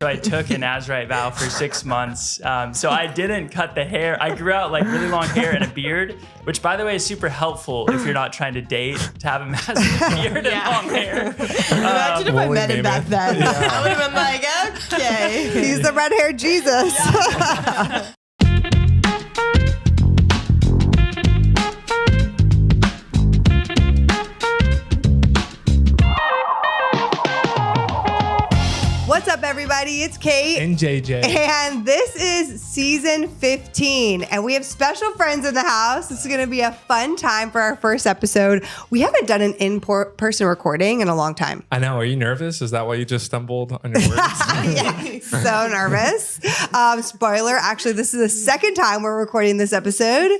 So I took a Nazarite vow for 6 months. So I didn't cut the hair. I grew out like really long hair and a beard, which by the way is super helpful if you're not trying to date, to have a massive beard and long hair. Imagine if I met him back then. I would have been like, okay. He's the red-haired Jesus. Yeah. What's up, everybody? It's Kate and JJ. And this is season 15. And we have special friends in the house. It's going to be a fun time for our first episode. We haven't done an in-person recording in a long time. I know. Are you nervous? Is that why you just stumbled on your words? Yeah, so nervous. Spoiler, actually, this is the second time we're recording this episode.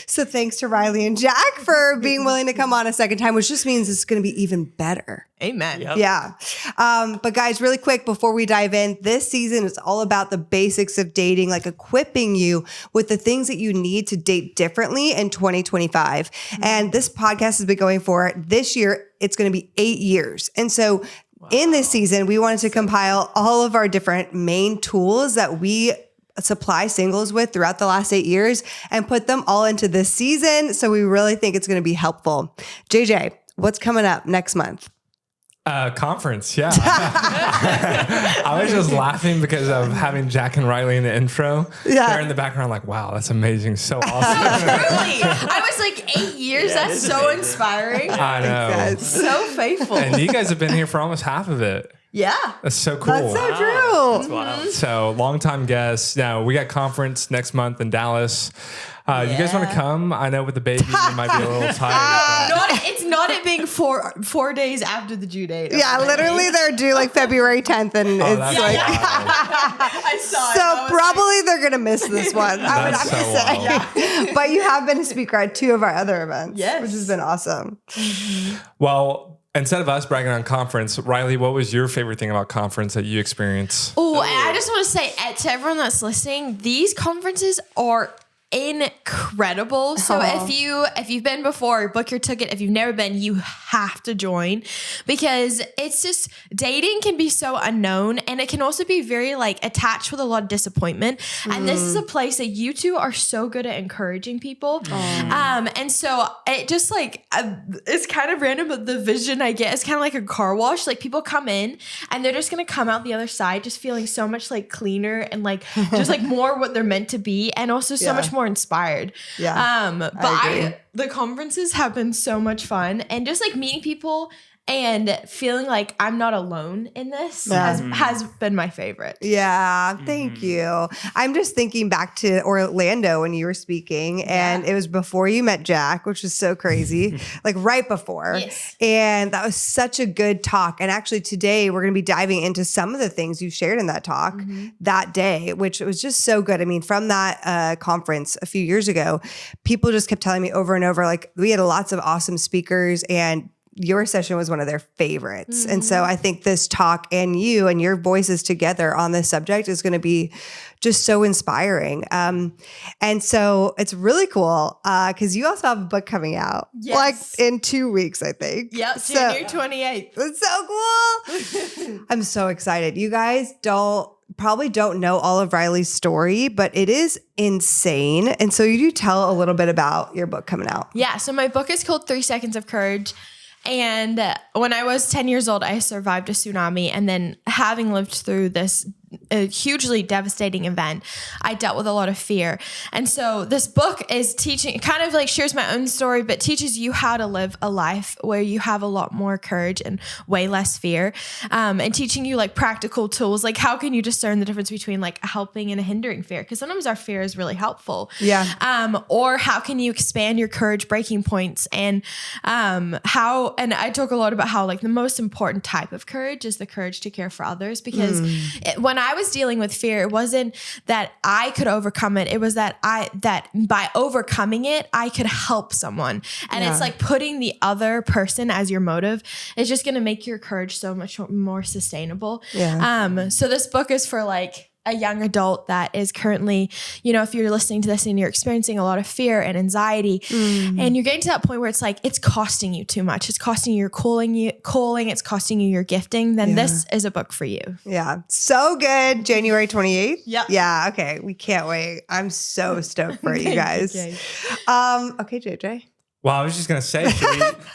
So thanks to Riley and Jack for being willing to come on a second time, which just means it's going to be even better. Amen. Yep. Yeah. But guys, really quick, before we dive in, this season is all about the basics of dating, like equipping you with the things that you need to date differently in 2025. And this podcast has been going for this year. It's going to be 8 years. And so in this season, we wanted to compile all of our different main tools that we supply singles with throughout the last 8 years and put them all into this season. So we really think it's going to be helpful. JJ, what's coming up next month? Conference, yeah. I was just laughing because of having Jack and Riley in the intro. Yeah. They're in the background like, wow, that's amazing. So awesome. Truly. I was like 8 years. Yeah, That's so inspiring. I know. Yes. So faithful. And you guys have been here for almost half of it. Yeah. That's so cool. That's so That's true. wild. So long-time guests. Now, we got conference next month in Dallas. You guys want to come? I know with the baby, you might be a little tired. It's not it being four days after the due date. Yeah, literally they're due like February 10th and it's that's like, wild. I saw it. so probably they're going to miss this one. I would That's have to so say. But you have been a speaker at 2 of our other events, Yes. which has been awesome. Well, instead of us bragging on conference, Riley, what was your favorite thing about conference that you experienced? Oh, and I just want to say to everyone that's listening, these conferences are incredible. So if you've been before, book your ticket. If you've never been, you have to join, because it's just, dating can be so unknown, and it can also be very like attached with a lot of disappointment. And this is a place that you two are so good at encouraging people. And so it just like it's kind of random, but the vision I get is kind of like a car wash. Like people come in and they're just gonna come out the other side just feeling so much like cleaner and like just like more what they're meant to be, and also so much more inspired. Yeah. But the conferences have been so much fun, and just like meeting people and feeling like I'm not alone in this has been my favorite. Yeah, thank you. I'm just thinking back to Orlando when you were speaking, and it was before you met Jack, which was so crazy, like right before. Yes. And that was such a good talk. And actually today we're going to be diving into some of the things you shared in that talk that day, which was just so good. I mean, from that conference a few years ago, people just kept telling me over and over, like we had lots of awesome speakers, and your session was one of their favorites. And so I think this talk and you and your voices together on this subject is going to be just so inspiring. And so it's really cool because you also have a book coming out like in 2 weeks, I think. Yep, So January 28th. it's so cool. I'm so excited. You guys probably don't know all of Riley's story, but it is insane. And so you do tell a little bit about your book coming out. Yeah, so my book is called 3 Seconds of Courage. And when I was 10 years old, I survived a tsunami. And then having lived through this hugely devastating event, I dealt with a lot of fear. And so this book is teaching, kind of like shares my own story, but teaches you how to live a life where you have a lot more courage and way less fear. And teaching you like practical tools, like how can you discern the difference between like a helping and a hindering fear? Because sometimes our fear is really helpful. Yeah. Or how can you expand your courage breaking points, and and I talk a lot about how like the most important type of courage is the courage to care for others, because when I was dealing with fear, it wasn't that I could overcome it. It was that by overcoming it, I could help someone. And it's like putting the other person as your motive is just going to make your courage so much more sustainable. Yeah. So this book is for like a young adult that is currently, if you're listening to this and you're experiencing a lot of fear and anxiety and you're getting to that point where it's like, it's costing you too much. It's costing you your calling, it's costing you your gifting. Then this is a book for you. Yeah. So good. January 28th. Yep. Yeah. Okay. We can't wait. I'm so stoked for you guys. Okay, JJ. Well, I was just going to say,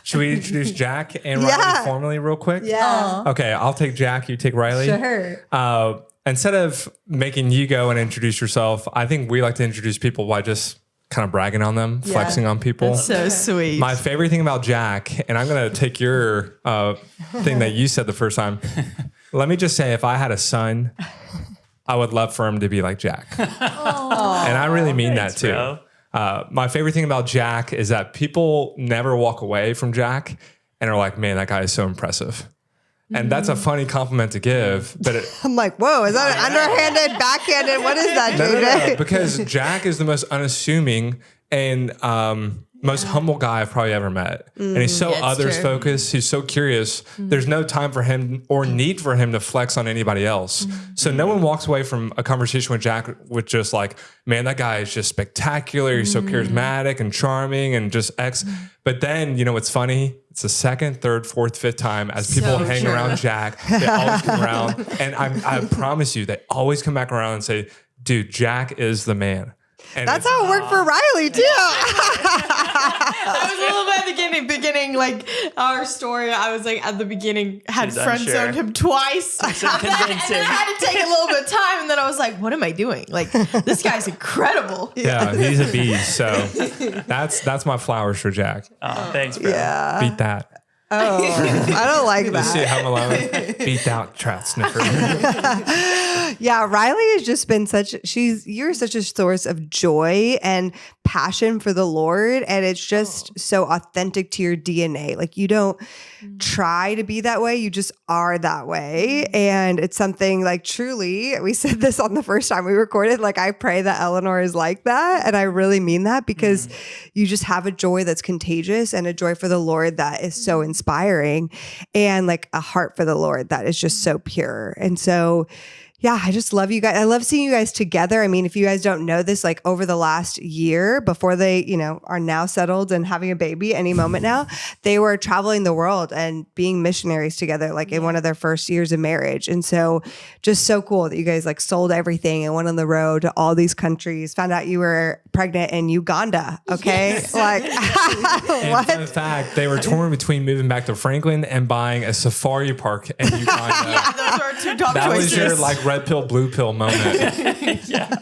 should we introduce Jack and Riley formally real quick? Yeah. Okay. I'll take Jack. You take Riley. Sure. Instead of making you go and introduce yourself, I think we like to introduce people by just kind of bragging on them, flexing on people. That's so sweet. My favorite thing about Jack, and I'm going to take your thing that you said the first time. Let me just say, if I had a son, I would love for him to be like Jack. And I really mean that too. Bro. My favorite thing about Jack is that people never walk away from Jack and are like, man, that guy is so impressive. And that's a funny compliment to give, but I'm like, whoa, is that an underhanded, backhanded? What is that, JJ? No, because Jack is the most unassuming and most humble guy I've probably ever met. And he's so others focused. He's so curious. There's no time for him or need for him to flex on anybody else. So no one walks away from a conversation with Jack with just like, man, that guy is just spectacular. He's so charismatic and charming and just But then, what's funny? It's the second, third, fourth, fifth time as people hang around Jack, they always come around. And I promise you, they always come back around and say, dude, Jack is the man. And that's how it worked for Riley too. I was a little bit at the beginning, like our story. I was like at the beginning, had friend zoned him twice. And then I had to take a little bit of time. And then I was like, what am I doing? Like, this guy's incredible. Yeah, he's a beast. So that's my flowers for Jack. Oh, thanks, bro. Yeah. Beat that. Oh, I don't like that. You see Home Alone? Beat out trout sniffer. Yeah, Riley has just been you're such a source of joy and passion for the Lord. And it's just so authentic to your DNA. Like you don't try to be that way. You just are that way. And it's something like truly, we said this on the first time we recorded, like I pray that Eleanor is like that. And I really mean that because you just have a joy that's contagious and a joy for the Lord that is so inspiring and like a heart for the Lord that is just so pure. And so yeah, I just love you guys. I love seeing you guys together. I mean, if you guys don't know this, like over the last year before they, are now settled and having a baby any moment now, they were traveling the world and being missionaries together, like in one of their first years of marriage. And so just so cool that you guys like sold everything and went on the road to all these countries, found out you were pregnant in Uganda. Okay. Yes. Like what? In fact, they were torn between moving back to Franklin and buying a safari park in Uganda. Yeah, those were two top choices. That was your like red pill, blue pill moment.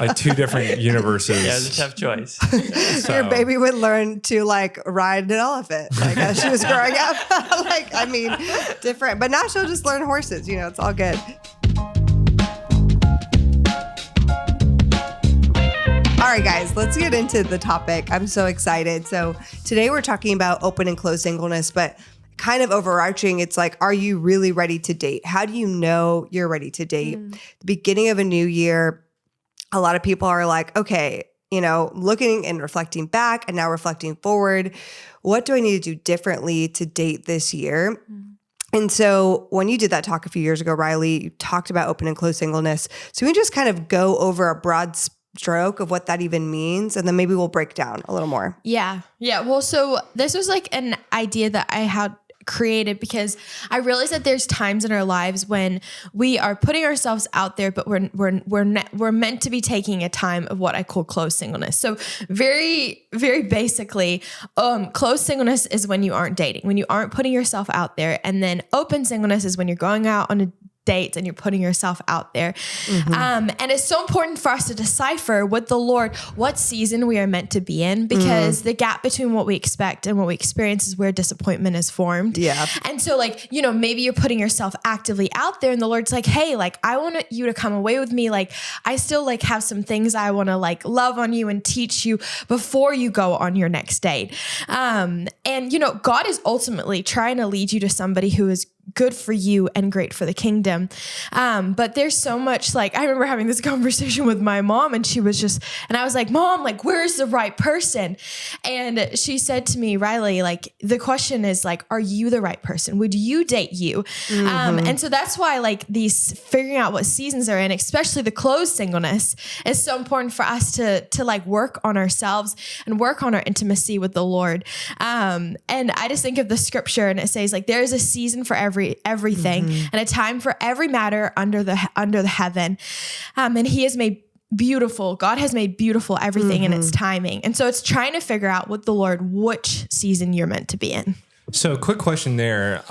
Like two different universes. Yeah, it was a tough choice. So. Your baby would learn to like ride an elephant like as she was growing up. Different. But now she'll just learn horses. It's all good. All right, guys, let's get into the topic. I'm so excited. So today we're talking about open and closed singleness, but kind of overarching, it's like, are you really ready to date? How do you know you're ready to date? The beginning of a new year, a lot of people are like, okay, looking and reflecting back and now reflecting forward. What do I need to do differently to date this year? And so when you did that talk a few years ago, Riley, you talked about open and closed singleness. So we just kind of go over a broad stroke of what that even means, and then maybe we'll break down a little more. Yeah. Well, so this was like an idea that I had created because I realized that there's times in our lives when we are putting ourselves out there, but we're meant to be taking a time of what I call closed singleness. So very, very basically, closed singleness is when you aren't dating, when you aren't putting yourself out there, and then open singleness is when you're going out on a date and you're putting yourself out there. And it's so important for us to decipher with the Lord what season we are meant to be in, because the gap between what we expect and what we experience is where disappointment is formed. Yeah. And so like, maybe you're putting yourself actively out there and the Lord's like, hey, like I want you to come away with me. Like I still like have some things I want to like love on you and teach you before you go on your next date. And God is ultimately trying to lead you to somebody who is good for you and great for the kingdom. But there's so much, like, I remember having this conversation with my mom, and I was like, Mom, like, where's the right person? And she said to me, Riley, like, the question is like, are you the right person? Would you date you? And so that's why, like, these figuring out what seasons are in, especially the closed singleness, is so important for us to like work on ourselves and work on our intimacy with the Lord. And I just think of the scripture, and it says, like, there's a season for everything and a time for every matter under the heaven. And he has made beautiful. God has made beautiful everything in its timing. And so it's trying to figure out with the Lord, which season you're meant to be in. So quick question there.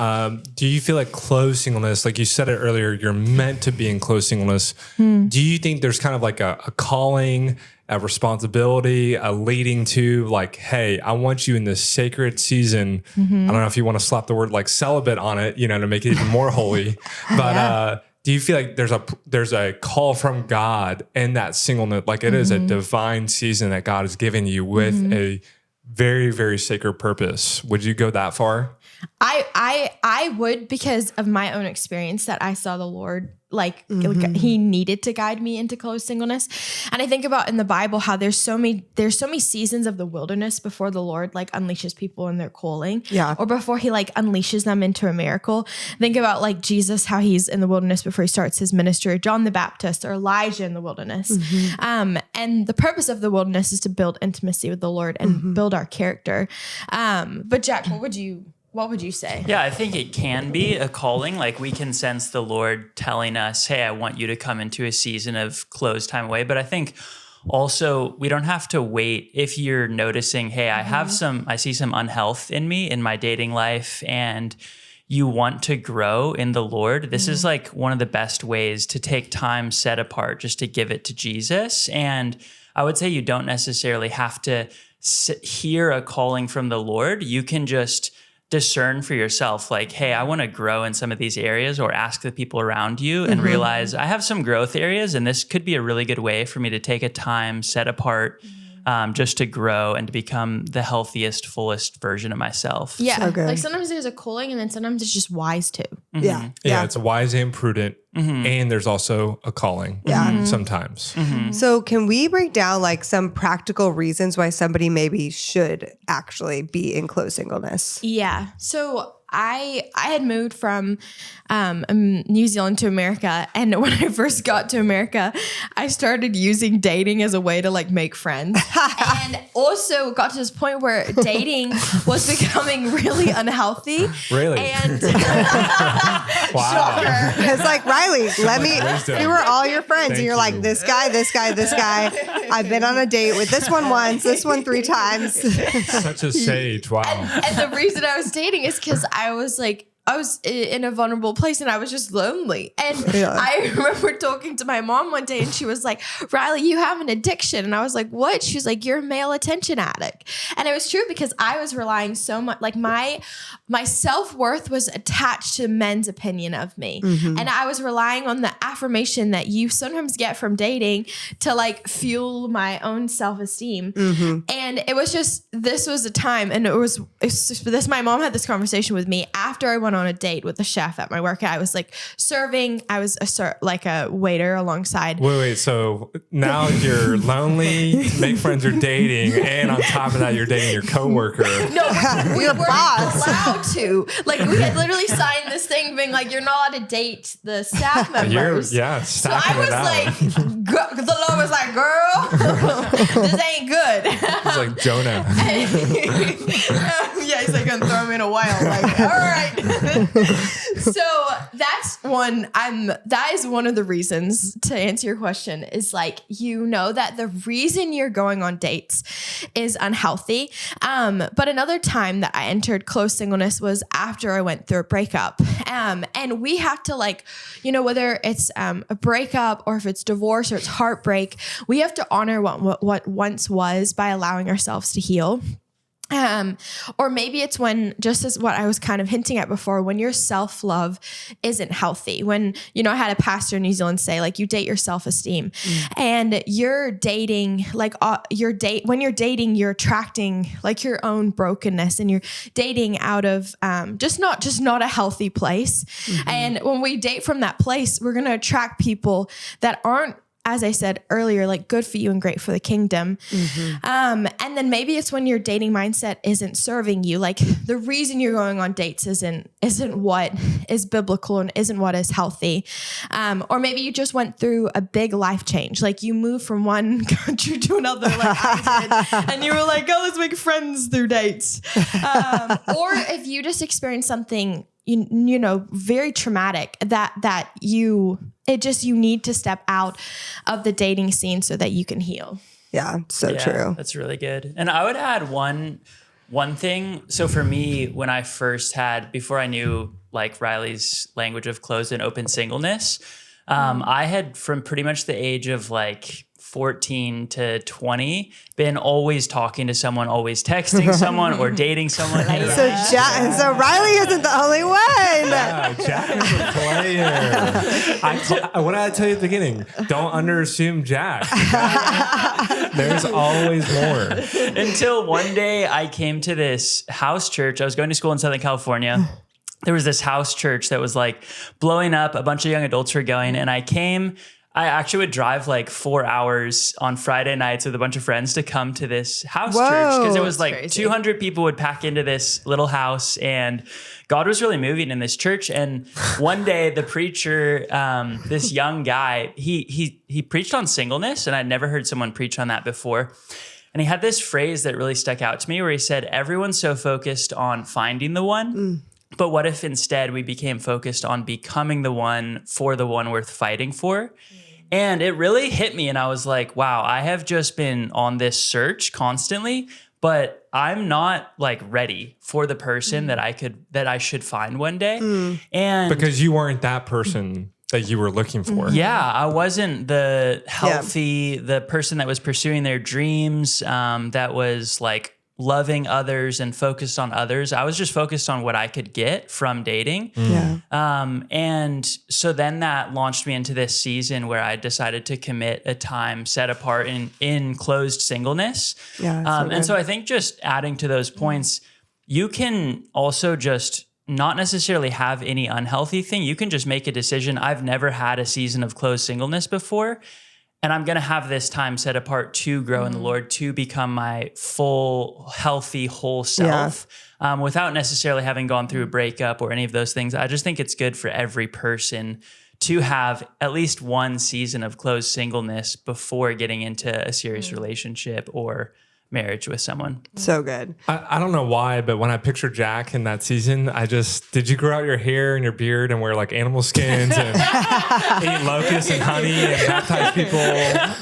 Do you feel like closed singleness, like you said it earlier, you're meant to be in closed singleness. Do you think there's kind of like a calling, a responsibility, a leading to like, hey, I want you in this sacred season. I don't know if you want to slap the word like celibate on it, to make it even more holy. But do you feel like there's a call from God in that singleness? Like it is a divine season that God has given you with a very, very sacred purpose. Would you go that far? I would, because of my own experience that I saw the Lord, like he needed to guide me into closed singleness. And I think about in the Bible how there's so many seasons of the wilderness before the Lord like unleashes people in their calling, or before he like unleashes them into a miracle. Think about like Jesus, how he's in the wilderness before he starts his ministry, or John the Baptist, or Elijah in the wilderness. And the purpose of the wilderness is to build intimacy with the Lord and build our character. But Jack, what would you say? Yeah, I think it can be a calling. Like we can sense the Lord telling us, hey, I want you to come into a season of closed time away. But I think also we don't have to wait. If you're noticing, hey, I see some unhealth in me in my dating life, and you want to grow in the Lord, this is like one of the best ways to take time set apart just to give it to Jesus. And I would say you don't necessarily have to hear a calling from the Lord. You can just discern for yourself, like, hey, I want to grow in some of these areas, or ask the people around you and realize I have some growth areas, and this could be a really good way for me to take a time set apart just to grow and to become the healthiest, fullest version of myself. Yeah. So good. Like sometimes there's a calling, and then sometimes it's just wise too. Yeah. It's wise and prudent. And there's also a calling sometimes. So can we break down like some practical reasons why somebody maybe should actually be in closed singleness? Yeah. So I had moved from New Zealand to America, and when I first got to America, I started using dating as a way to like make friends, and also got to this point where dating was becoming really unhealthy. Really? And Wow. It's like, Riley, wisdom. who are all your friends? Thank and you're you. like, this guy, this guy, this guy. I've been on a date with this one once, this one 3 times. Such a sage. Wow. And the reason I was dating is because I was in a vulnerable place, and I was just lonely. And I remember talking to my mom one day, and she was like, Riley, you have an addiction. And I was like, what? She was like, you're a male attention addict. And it was true, because I was relying so much, like my self-worth was attached to men's opinion of me. And I was relying on the affirmation that you sometimes get from dating to like fuel my own self-esteem. And it was just, this was a time, and my mom had this conversation with me after I went on a date with the chef at my work. I was like serving. I was a waiter alongside. Wait. So now you're lonely, to make friends, you're dating, and on top of that, you're dating your coworker. No, we Your weren't boss. allowed to. Like we had literally signed this thing being like, you're not allowed to date the staff members. So I was like, the Lord was like, girl, this ain't good. It's like Jonah. Yeah, he's like gonna throw me in a whale. Like, all right. So that is one of the reasons, to answer your question, is like, that the reason you're going on dates is unhealthy. But another time that I entered close singleness was after I went through a breakup. And we have to whether it's a breakup or if it's divorce or it's heartbreak, we have to honor what once was by allowing ourselves to heal. Or maybe it's when, just as what I was kind of hinting at before, when your self-love isn't healthy. When, I had a pastor in New Zealand say, like, you date your self-esteem and you're dating, like when you're dating, you're attracting like your own brokenness, and you're dating out of just not a healthy place. And when we date from that place, we're going to attract people that aren't, as I said earlier, like good for you and great for the kingdom. And then maybe it's when your dating mindset isn't serving you. Like the reason you're going on dates isn't what is biblical and isn't what is healthy. Or maybe you just went through a big life change. Like you moved from one country to another, like I did, and you were like, oh, let's make friends through dates. Or if you just experienced something very traumatic that you need to step out of the dating scene so that you can heal. Yeah, true. That's really good. And I would add one thing. So for me, when I first before I knew like Riley's language of closed and open singleness, I had from pretty much the age of like 14 to 20 been always talking to someone, always texting someone or dating someone. So Riley isn't the only one. Yeah, Jack is a player. What did I tell you at the beginning? Don't underassume Jack. There's always more. Until one day I came to this house church. I was going to school in Southern California. There was this house church that was like blowing up. A bunch of young adults were going, and I actually would drive like 4 hours on Friday nights with a bunch of friends to come to this house church, because it was like crazy. 200 people would pack into this little house, and God was really moving in this church. And one day the preacher, this young guy, he preached on singleness, and I'd never heard someone preach on that before. And he had this phrase that really stuck out to me where he said, everyone's so focused on finding the one. But what if instead we became focused on becoming the one for the one worth fighting for? And it really hit me. And I was like, wow, I have just been on this search constantly, but I'm not like ready for the person that I should find one day. And because you weren't that person that you were looking for. Yeah, I wasn't the healthy, the person that was pursuing their dreams, that was like loving others and focused on others. I was just focused on what I could get from dating. And so then that launched me into this season where I decided to commit a time set apart in closed singleness. And so I think just adding to those points, you can also just not necessarily have any unhealthy thing. You can just make a decision. I've never had a season of closed singleness before, and I'm going to have this time set apart to grow in the Lord, to become my full, healthy, whole self, without necessarily having gone through a breakup or any of those things. I just think it's good for every person to have at least one season of closed singleness before getting into a serious relationship or marriage with someone. So good. I don't know why, but when I picture Jack in that season, did you grow out your hair and your beard and wear like animal skins and eat locusts and honey and baptize people?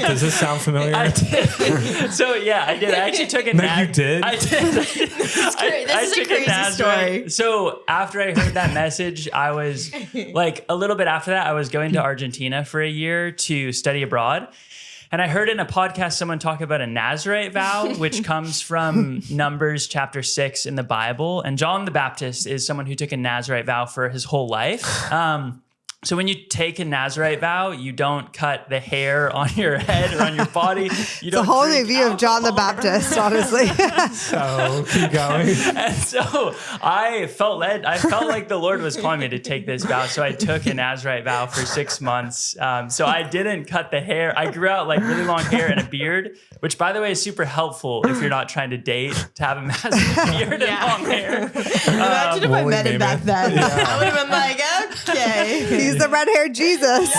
Does this sound familiar? I did. So yeah, I did. I actually took a you did? I did. This is a crazy story. So after I heard that message, I was like a little bit after that, I was going to Argentina for a year to study abroad. And I heard in a podcast someone talk about a Nazarite vow, which comes from Numbers chapter 6 in the Bible. And John the Baptist is someone who took a Nazarite vow for his whole life. So when you take a Nazarite vow, you don't cut the hair on your head or on your body. You don't. It's a whole new view of John the Baptist, honestly. So keep going. And so I felt like the Lord was calling me to take this vow. So I took a Nazarite vow for 6 months. So I didn't cut the hair. I grew out like really long hair and a beard, which by the way is super helpul if you're not trying to date, to have a massive beard and long hair. Imagine if I met him back then. I would have been like, okay. He's the red-haired Jesus.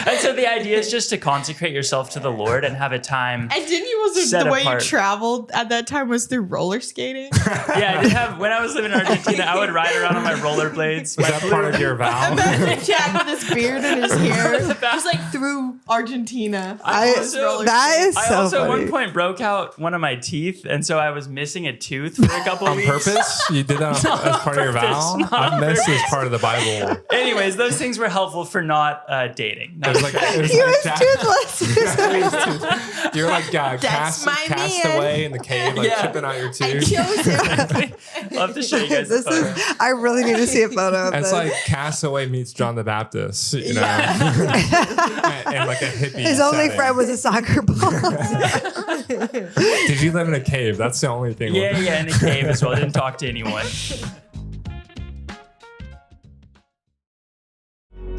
And so the idea is just to consecrate yourself to the Lord and have a time. And didn't you the way you traveled at that time was through roller skating? Yeah, I did have, when I was living in Argentina, I would ride around on my rollerblades. Was that part of your vow? Imagine Jack with his his beard and his hair, just like through Argentina. That is so I also funny. at one point broke out one of my teeth, and so I was missing a tooth for a couple On weeks. purpose? You did that as part of your vow? I missed this part of the Bible. Anyways, those things were helpful for not dating. It was like, He was toothless. You're like cast my man. away in the cave, like Yeah. chipping out your I tooth. chose him. Love to show you guys This the photo. is. I really need to see a photo of It's this. like Castaway meets John the Baptist, you know, and like a hippie. His only setting. friend was a soccer ball. Did you live in a cave? That's the only thing. Yeah, in a cave as well. Didn't talk to anyone.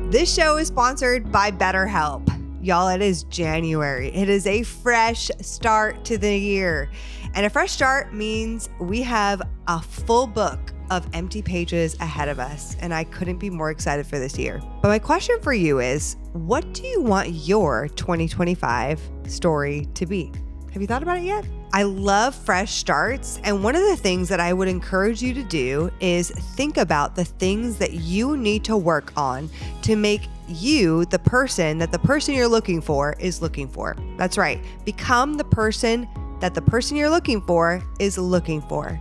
This show is sponsored by BetterHelp. Y'all, it is January. It is a fresh start to the year. And a fresh start means we have a full book of empty pages ahead of us. And I couldn't be more excited for this year. But my question for you is, what do you want your 2025 story to be? Have you thought about it yet? I love fresh starts. And one of the things that I would encourage you to do is think about the things that you need to work on to make you the person that the person you're looking for is looking for. That's right. Become the person that the person you're looking for is looking for.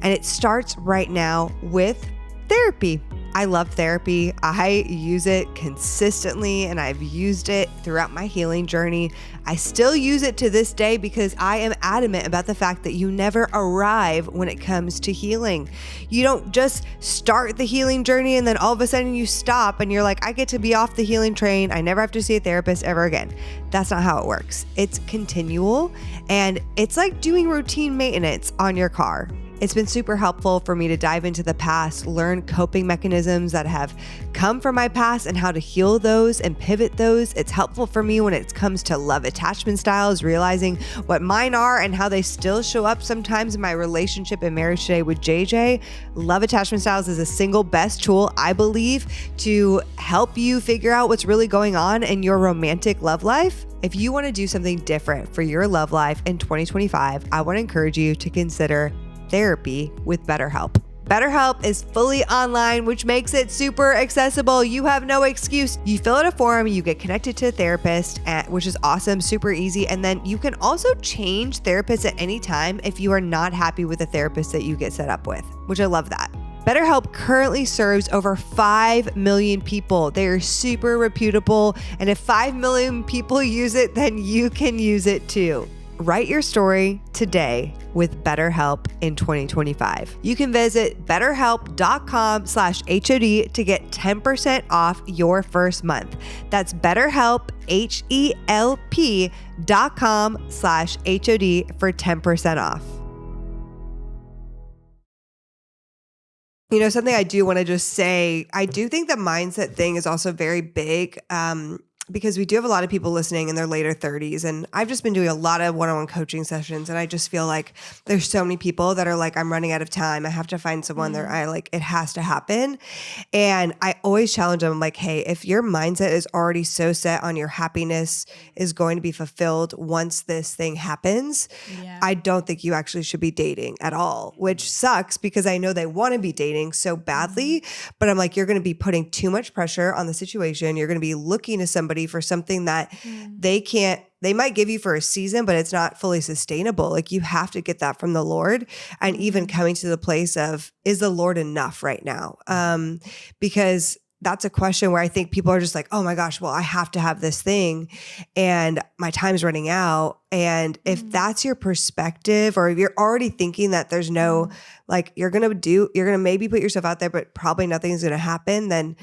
And it starts right now with therapy. I love therapy. I use it consistently and I've used it throughout my healing journey. I still use it to this day because I am adamant about the fact that you never arrive when it comes to healing. You don't just start the healing journey and then all of a sudden you stop and you're like, I get to be off the healing train. I never have to see a therapist ever again. That's not how it works. It's continual and it's like doing routine maintenance on your car. It's been super helpful for me to dive into the past, learn coping mechanisms that have come from my past and how to heal those and pivot those. It's helpful for me when it comes to love attachment styles, realizing what mine are and how they still show up sometimes in my relationship and marriage today with JJ. Love attachment styles is the single best tool, I believe, to help you figure out what's really going on in your romantic love life. If you want to do something different for your love life in 2025, I want to encourage you to consider therapy with BetterHelp. BetterHelp is fully online, which makes it super accessible. You have no excuse. You fill out a form, you get connected to a therapist, which is awesome, super easy. And then you can also change therapists at any time if you are not happy with the therapist that you get set up with, which I love that. BetterHelp currently serves over 5 million people. They are super reputable. And if 5 million people use it, then you can use it too. Write your story today with BetterHelp in 2025. You can visit betterhelp.com/HOD to get 10% off your first month. That's BetterHelp, HELP.com/HOD for 10% off. You know, something I do want to just say, I do think the mindset thing is also very big. Because we do have a lot of people listening in their later 30s. And I've just been doing a lot of one-on-one coaching sessions. And I just feel like there's so many people that are like, I'm running out of time. I have to find someone that I like, it has to happen. And I always challenge them like, hey, if your mindset is already so set on your happiness is going to be fulfilled once this thing happens, I don't think you actually should be dating at all, which sucks because I know they want to be dating so badly. But I'm like, you're going to be putting too much pressure on the situation. You're going to be looking to somebody for something that they might give you for a season, but it's not fully sustainable. Like you have to get that from the Lord and even coming to the place of, is the Lord enough right now? Because that's a question where I think people are just like, oh my gosh, well, I have to have this thing and my time's running out. And if that's your perspective, or if you're already thinking that there's no, like you're going to maybe put yourself out there, but probably nothing's going to happen, then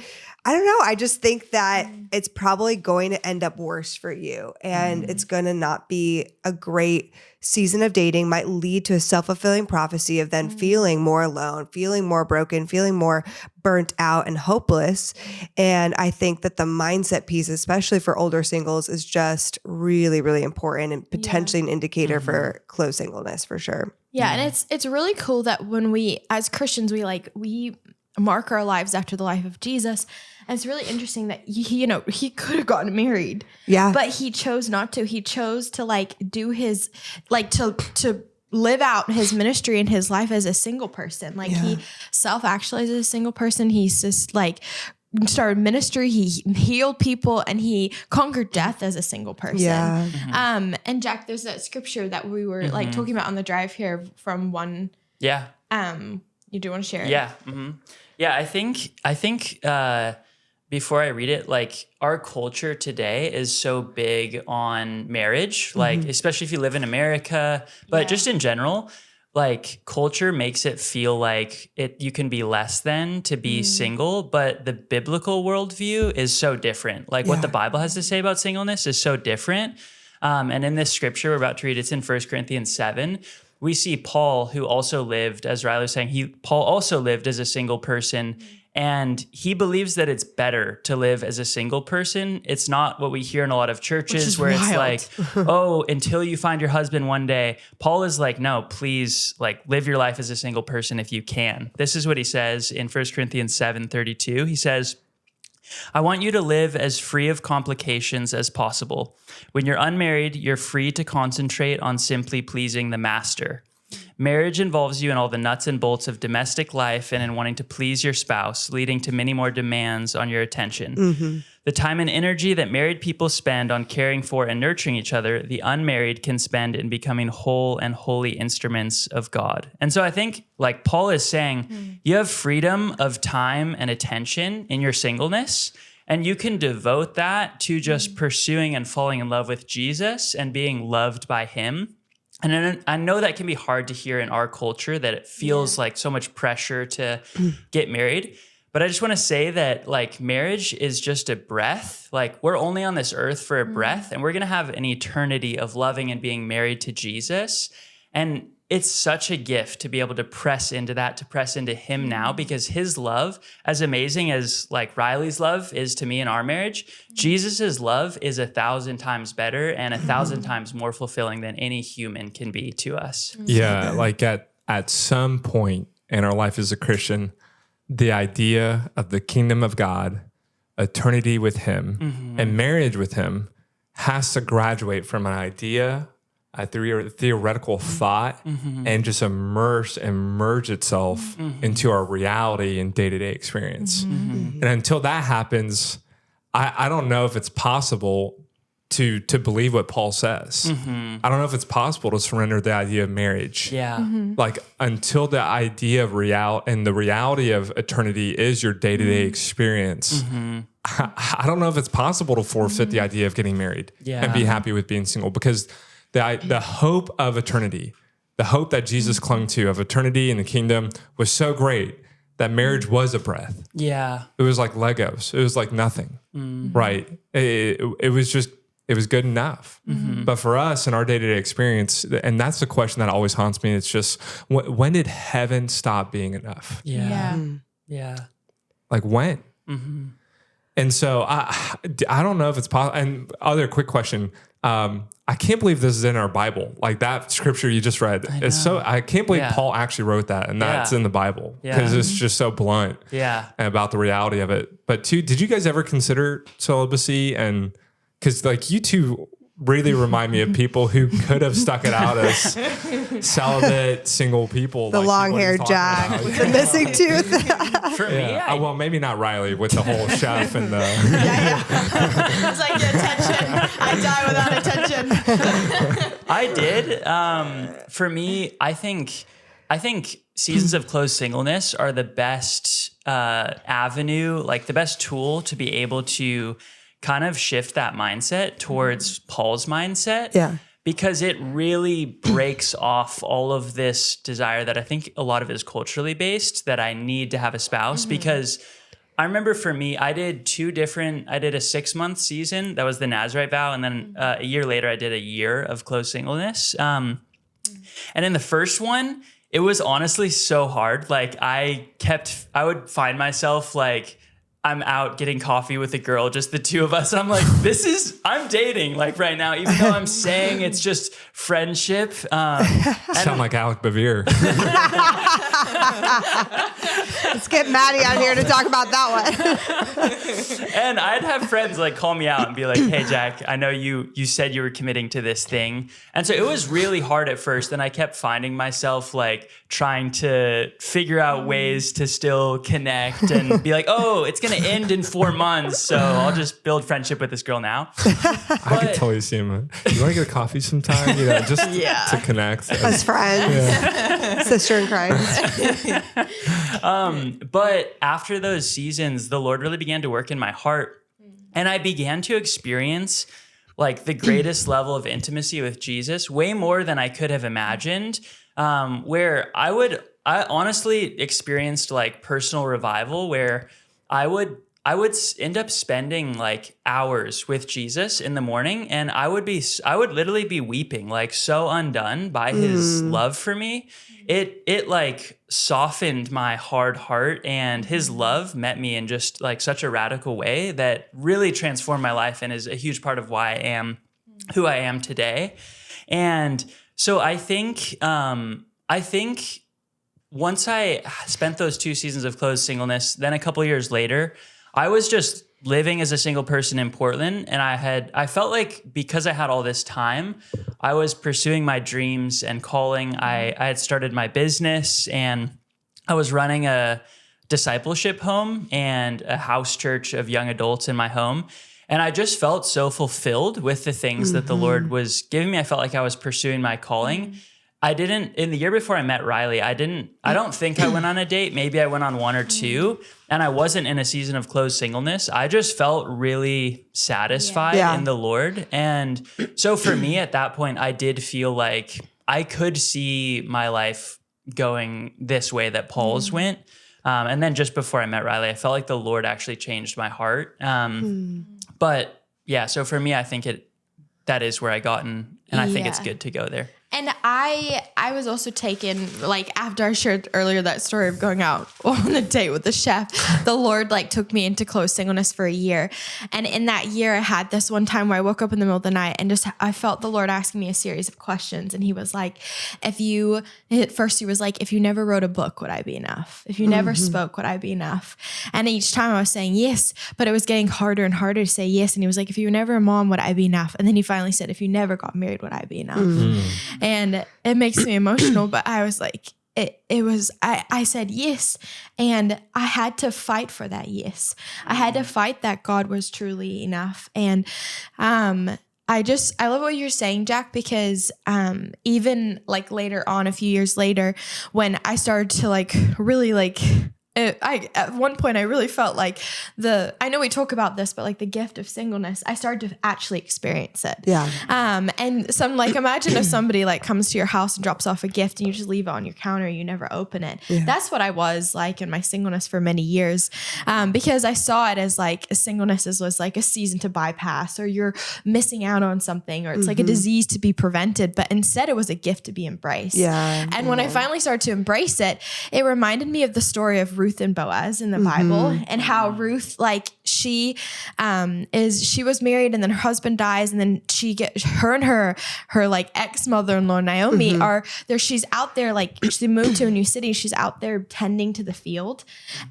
I don't know. I just think that it's probably going to end up worse for you. And it's going to not be a great season of dating, might lead to a self-fulfilling prophecy of then feeling more alone, feeling more broken, feeling more burnt out and hopeless. And I think that the mindset piece, especially for older singles, is just really, really important and potentially an indicator for close singleness for sure. Yeah. And it's really cool that when we, as Christians, we mark our lives after the life of Jesus. And it's really interesting that he could have gotten married. Yeah. But he chose not to. He chose to do his, to live out his ministry and his life as a single person. He self-actualized as a single person. He's just started ministry. He healed people, and he conquered death as a single person. Yeah. And Jack, there's that scripture that we were like talking about on the drive here from one. Yeah. You do want to share it? Yeah. Yeah. I think before I read it, like our culture today is so big on marriage, like especially if you live in America, but just in general, like culture makes it feel like you can be less than to be single, but the biblical worldview is so different. Like what the Bible has to say about singleness is so different. And in this scripture we're about to read, it's in 1 Corinthians 7. We see Paul, who also lived, as Riley was saying, Paul also lived as a single person, and he believes that it's better to live as a single person. It's not what we hear in a lot of churches where it's like, oh, until you find your husband one day. Paul is like, no, please, like live your life as a single person if you can. This is what he says in 1 Corinthians 7:32. He says, I want you to live as free of complications as possible. When you're unmarried, you're free to concentrate on simply pleasing the master. Marriage involves you in all the nuts and bolts of domestic life and in wanting to please your spouse, leading to many more demands on your attention. The time and energy that married people spend on caring for and nurturing each other, the unmarried can spend in becoming whole and holy instruments of God. And so I think, like Paul is saying, you have freedom of time and attention in your singleness, and you can devote that to just pursuing and falling in love with Jesus and being loved by him. And I know that can be hard to hear in our culture, that it feels like so much pressure to get married. But I just want to say that like marriage is just a breath. Like we're only on this earth for a breath, and we're going to have an eternity of loving and being married to Jesus. And it's such a gift to be able to press into that, to press into him now, because his love, as amazing as like Riley's love is to me in our marriage, Jesus's love is 1,000 times better and 1,000 times more fulfilling than any human can be to us. Yeah. Like at some point in our life as a Christian, the idea of the kingdom of God, eternity with him, and marriage with him has to graduate from an idea, a theoretical thought, and just merge itself into our reality and day-to-day experience. And until that happens, I don't know if it's possible to believe what Paul says. I don't know if it's possible to surrender the idea of marriage. Like until the idea of the reality of eternity is your day-to-day experience. I don't know if it's possible to forfeit the idea of getting married and be happy with being single, because the hope of eternity, the hope that Jesus clung to of eternity in the kingdom was so great that marriage was a breath. It was like Legos. It was like nothing, right? It was good enough. But for us in our day-to-day experience, and that's the question that always haunts me, it's just, when did heaven stop being enough? Like when? And so I don't know if it's possible. And other quick question, I can't believe this is in our Bible. Like that scripture you just read. I can't believe Paul actually wrote that, and that's in the Bible, because it's just so blunt about the reality of it. But did you guys ever consider celibacy? And because like you two really remind me of people who could have stuck it out as celibate, single people. The long-haired Jack with the missing tooth. For me, well, maybe not Riley with the whole chef and the... It's like attention. I die without attention. I did. For me, I think seasons of closed singleness are the best avenue, like the best tool to be able to kind of shift that mindset towards Paul's mindset. Because it really breaks off all of this desire that I think a lot of it is culturally based, that I need to have a spouse. Because I remember for me, I did a 6-month season. That was the Nazirite vow. And then a year later, I did a year of closed singleness. And in the first one, it was honestly so hard. Like I would find myself like, I'm out getting coffee with a girl, just the two of us. And I'm like, I'm dating like right now, even though I'm saying it's just friendship. Sound like Alec Bevere. Let's get Maddie out here to talk about that one. And I'd have friends like call me out and be like, hey, Jack, I know you said you were committing to this thing. And so it was really hard at first. And I kept finding myself like trying to figure out ways to still connect and be like, oh, it's going going to end in 4 months. So I'll just build friendship with this girl now. I could totally see him. You want to get a coffee sometime? Just to connect. As friends. Sister in Christ. But after those seasons, the Lord really began to work in my heart. And I began to experience like the greatest level of intimacy with Jesus, way more than I could have imagined, where I honestly experienced like personal revival where I would end up spending like hours with Jesus in the morning, and I would literally be weeping, like so undone by his love for me. It like softened my hard heart, and his love met me in just like such a radical way that really transformed my life and is a huge part of why I am who I am today. And so I think once I spent those 2 seasons of closed singleness, then a couple years later, I was just living as a single person in Portland. And I felt like because I had all this time, I was pursuing my dreams and calling. I had started my business, and I was running a discipleship home and a house church of young adults in my home. And I just felt so fulfilled with the things that the Lord was giving me. I felt like I was pursuing my calling. In the year before I met Riley, I don't think I went on a date. Maybe I went on 1 or 2, and I wasn't in a season of closed singleness. I just felt really satisfied in the Lord. And so for me at that point, I did feel like I could see my life going this way that Paul's went. And then just before I met Riley, I felt like the Lord actually changed my heart. But yeah, so for me, I think that is where I got and I think it's good to go there. And I was also taken, like, after I shared earlier that story of going out on a date with the chef, the Lord, like, took me into closed singleness for a year. And in that year, I had this one time where I woke up in the middle of the night and I felt the Lord asking me a series of questions. And he was like, if you never wrote a book, would I be enough? If you never spoke, would I be enough? And each time I was saying yes, but it was getting harder and harder to say yes. And he was like, if you were never a mom, would I be enough? And then he finally said, if you never got married, would I be enough? And it makes me emotional, but I was like, I said yes. And I had to fight for that yes. I had to fight that God was truly enough. And I love what you're saying, Jack, because even like later on, a few years later, when I started to like really like, at one point I really felt like I know we talk about this, but like the gift of singleness, I started to actually experience it. Yeah. And some like, imagine if somebody like comes to your house and drops off a gift and you just leave it on your counter, you never open it. Yeah. That's what I was like in my singleness for many years. Because I saw it as like singleness was like a season to bypass, or you're missing out on something, or it's like a disease to be prevented, but instead it was a gift to be embraced. Yeah. And when I finally started to embrace it, it reminded me of the story of Ruth and Boaz in the Bible, and how Ruth, like she was married and then her husband dies, and then her and her like ex-mother-in-law Naomi she's out there, like she moved to a new city. She's out there tending to the field,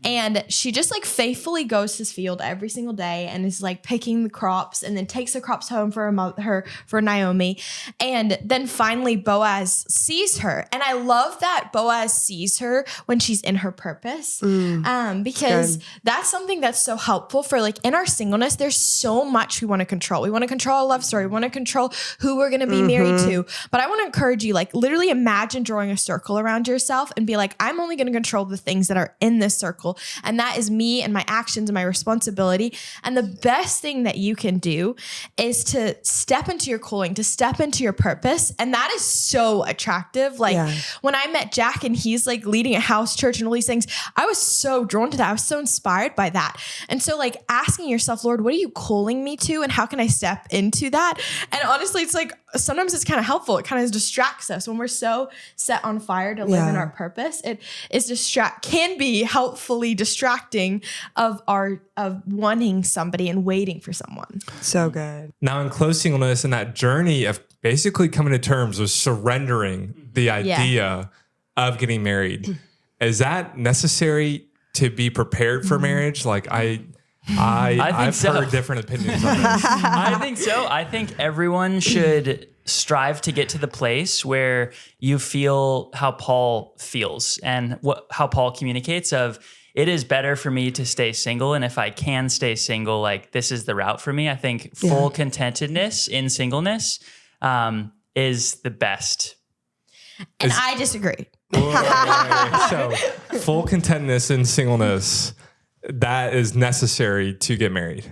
and she just like faithfully goes to this field every single day and is like picking the crops, and then takes the crops home for Naomi. And then finally Boaz sees her. And I love that Boaz sees her when she's in her purpose. Because that's something that's so helpful for like in our singleness. There's so much we want to control. We want to control a love story. We want to control who we're going to be married to. But I want to encourage you, like literally imagine drawing a circle around yourself and be like, I'm only going to control the things that are in this circle. And that is me and my actions and my responsibility. And the best thing that you can do is to step into your calling, to step into your purpose. And that is so attractive. Like when I met Jack and he's like leading a house church and all these things, I was so drawn to that. I was so inspired by that. And so like asking yourself, Lord, what are you calling me to? And how can I step into that? And honestly, it's like, sometimes it's kind of helpful. It kind of distracts us when we're so set on fire to live in our purpose. It can be helpfully distracting of wanting somebody and waiting for someone. So good. Now in close singleness and that journey of basically coming to terms with surrendering the idea of getting married, is that necessary to be prepared for marriage? Like I've heard different opinions on this. I think so. I think everyone should strive to get to the place where you feel how Paul feels and how Paul communicates of, it is better for me to stay single. And if I can stay single, like this is the route for me. I think full contentedness in singleness is the best. And I disagree. So full contentedness in singleness, that is necessary to get married.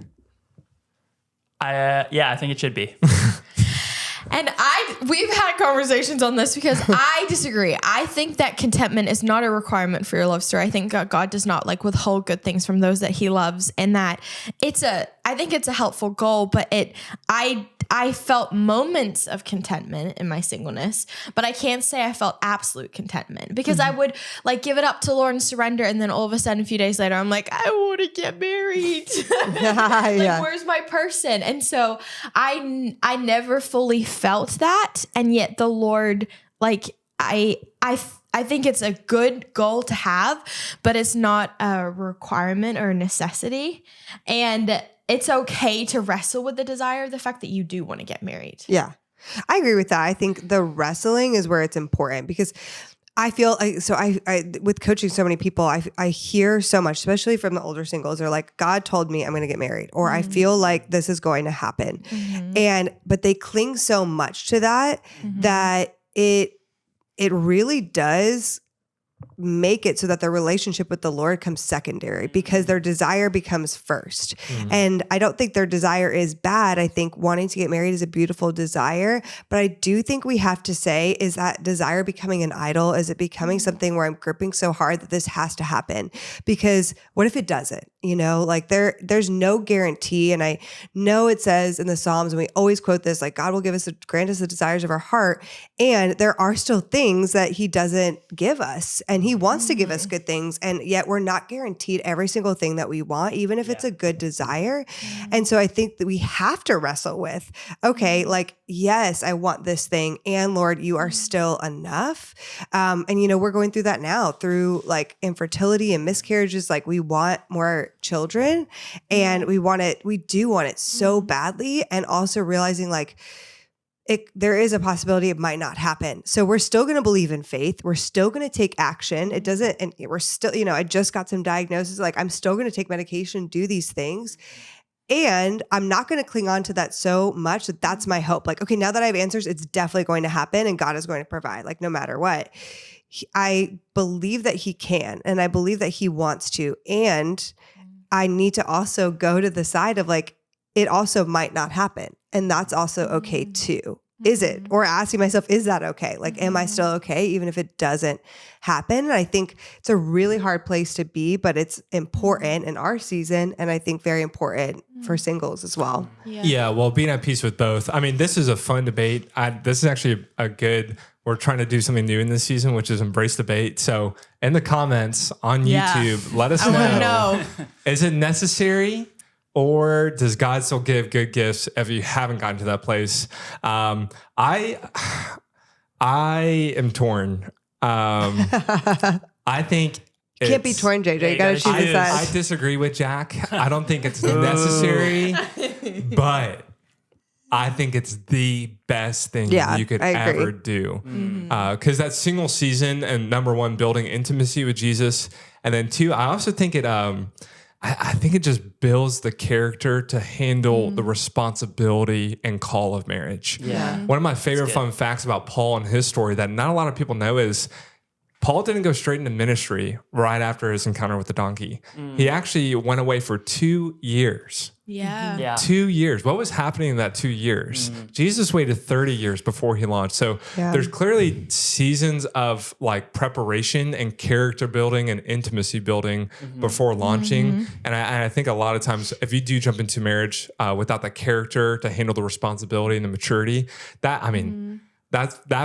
I think it should be. And we've had conversations on this because I disagree. I think that contentment is not a requirement for your love story. I think God does not like withhold good things from those that he loves, and that I think it's a helpful goal, but I felt moments of contentment in my singleness, but I can't say I felt absolute contentment because I would like give it up to Lord and surrender. And then all of a sudden, a few days later, I'm like, I want to get married. Where's my person? And so I never fully felt that. And yet the Lord, like, I think it's a good goal to have, but it's not a requirement or a necessity. And it's okay to wrestle with the desire of the fact that you do want to get married. Yeah, I agree with that. I think the wrestling is where it's important because I feel like, so I with coaching so many people, I hear so much, especially from the older singles, they're like, God told me I'm going to get married, or I feel like this is going to happen. But they cling so much to that, that it really does make it so that their relationship with the Lord comes secondary because their desire becomes first. And I don't think their desire is bad. I think wanting to get married is a beautiful desire, but I do think we have to say, is that desire becoming an idol? Is it becoming something where I'm gripping so hard that this has to happen? Because what if it doesn't? Like there's no guarantee. And I know it says in the Psalms, and we always quote this, like God will grant us the desires of our heart. And there are still things that he doesn't give us. And he wants to give us good things. And yet we're not guaranteed every single thing that we want, even if it's a good desire. And so I think that we have to wrestle with, okay, like, yes, I want this thing. And Lord, you are still enough. And we're going through that now through like infertility and miscarriages. Like we want more children and we do want it so badly. And also realizing like, there is a possibility it might not happen. So we're still going to believe in faith. We're still going to take action. It doesn't, and we're still, I just got some diagnosis. Like I'm still going to take medication, do these things. And I'm not going to cling on to that so much that that's my hope. Like, okay, now that I have answers, it's definitely going to happen and God is going to provide, like no matter what. I believe that he can, and I believe that he wants to. And I need to also go to the side of like, it also might not happen. And that's also okay too. Is it? Or asking myself, is that okay? Like, am I still okay? Even if it doesn't happen? And I think it's a really hard place to be, but it's important in our season. And I think very important for singles as well. Yeah. Well, being at peace with both. I mean, this is a fun debate. This is actually we're trying to do something new in this season, which is embrace debate. So in the comments on YouTube, let us know. Is it necessary? Or does God still give good gifts if you haven't gotten to that place? I am torn. I think you can't be torn, JJ. You got to choose a side. I disagree with Jack. I don't think it's necessary, but I think it's the best thing you could ever do. Because that single season, and number one, building intimacy with Jesus, and then two, I also think it. I think it just builds the character to handle the responsibility and call of marriage. One of my favorite fun facts about Paul and his story that not a lot of people know is Paul didn't go straight into ministry right after his encounter with the donkey. He actually went away for 2 years. 2 years. What was happening in that 2 years? Jesus waited 30 years before he launched. So there's clearly seasons of like preparation and character building and intimacy building before launching. And I think a lot of times if you do jump into marriage without the character to handle the responsibility and the maturity, that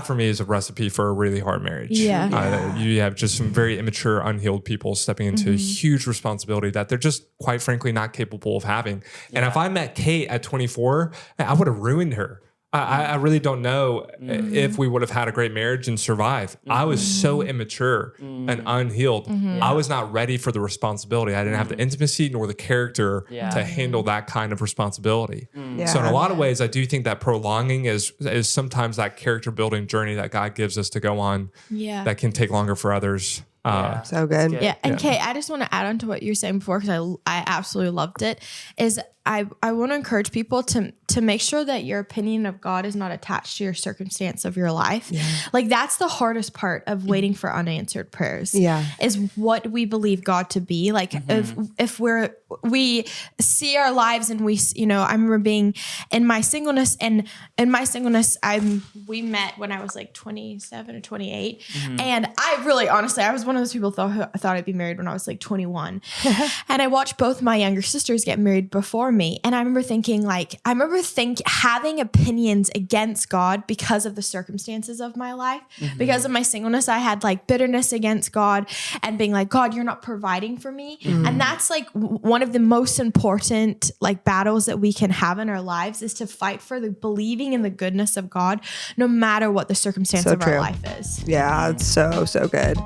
for me is a recipe for a really hard marriage. You have just some very immature, unhealed people stepping into a huge responsibility that they're just quite frankly not capable of having. And if I met Kate at 24, I would have ruined her. I really don't know if we would have had a great marriage and survived. I was so immature and unhealed. I was not ready for the responsibility. I didn't have the intimacy nor the character to handle that kind of responsibility. So in a lot of ways, I do think that prolonging is sometimes that character building journey that God gives us to go on that can take longer for others So good. Yeah. And Kate, I just want to add on to what you were saying before, because I absolutely loved it, is I want to encourage people to make sure that your opinion of God is not attached to your circumstance of your life. Yeah. Like that's the hardest part of waiting for unanswered prayers. Yeah. Is what we believe God to be. Like if we see our lives and we, you know, I remember being in my singleness, and in my singleness, we met when I was like 27 or 28. And I really, honestly, I was one of those people I thought I'd be married when I was like 21. And I watched both my younger sisters get married before me. And I remember thinking having opinions against God because of the circumstances of my life, because of my singleness, I had like bitterness against God and being like, God, you're not providing for me. And that's like one of the most important like battles that we can have in our lives, is to fight for the believing in the goodness of God, no matter what the circumstance of our life is. Yeah, it's so good.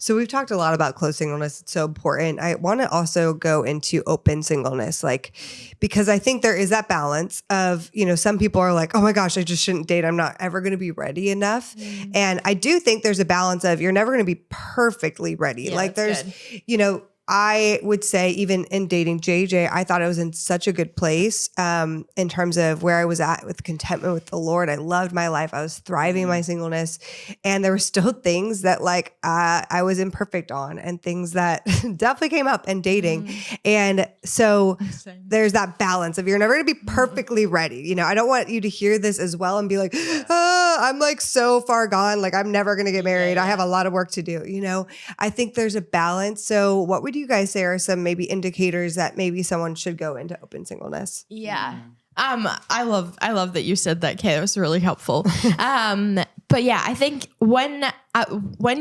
So we've talked a lot about close singleness. It's so important. I want to also go into open singleness, like, because I think there is that balance of, you know, some people are like, oh my gosh, I just shouldn't date. I'm not ever going to be ready enough. And I do think there's a balance of you're never going to be perfectly ready. Yeah, like there's, you know, I would say even in dating JJ, I thought I was in such a good place in terms of where I was at with contentment with the Lord. I loved my life. I was thriving in my singleness. And there were still things that like I was imperfect on, and things that definitely came up in dating. And so there's that balance of you're never going to be perfectly ready. You know, I don't want you to hear this as well and be like, oh, I'm like so far gone. Like I'm never going to get married. I have a lot of work to do. You know, I think there's a balance. So what would you guys say are some maybe indicators that maybe someone should go into open singleness? Yeah. I love that you said that, Kay. That was really helpful. But yeah, I think when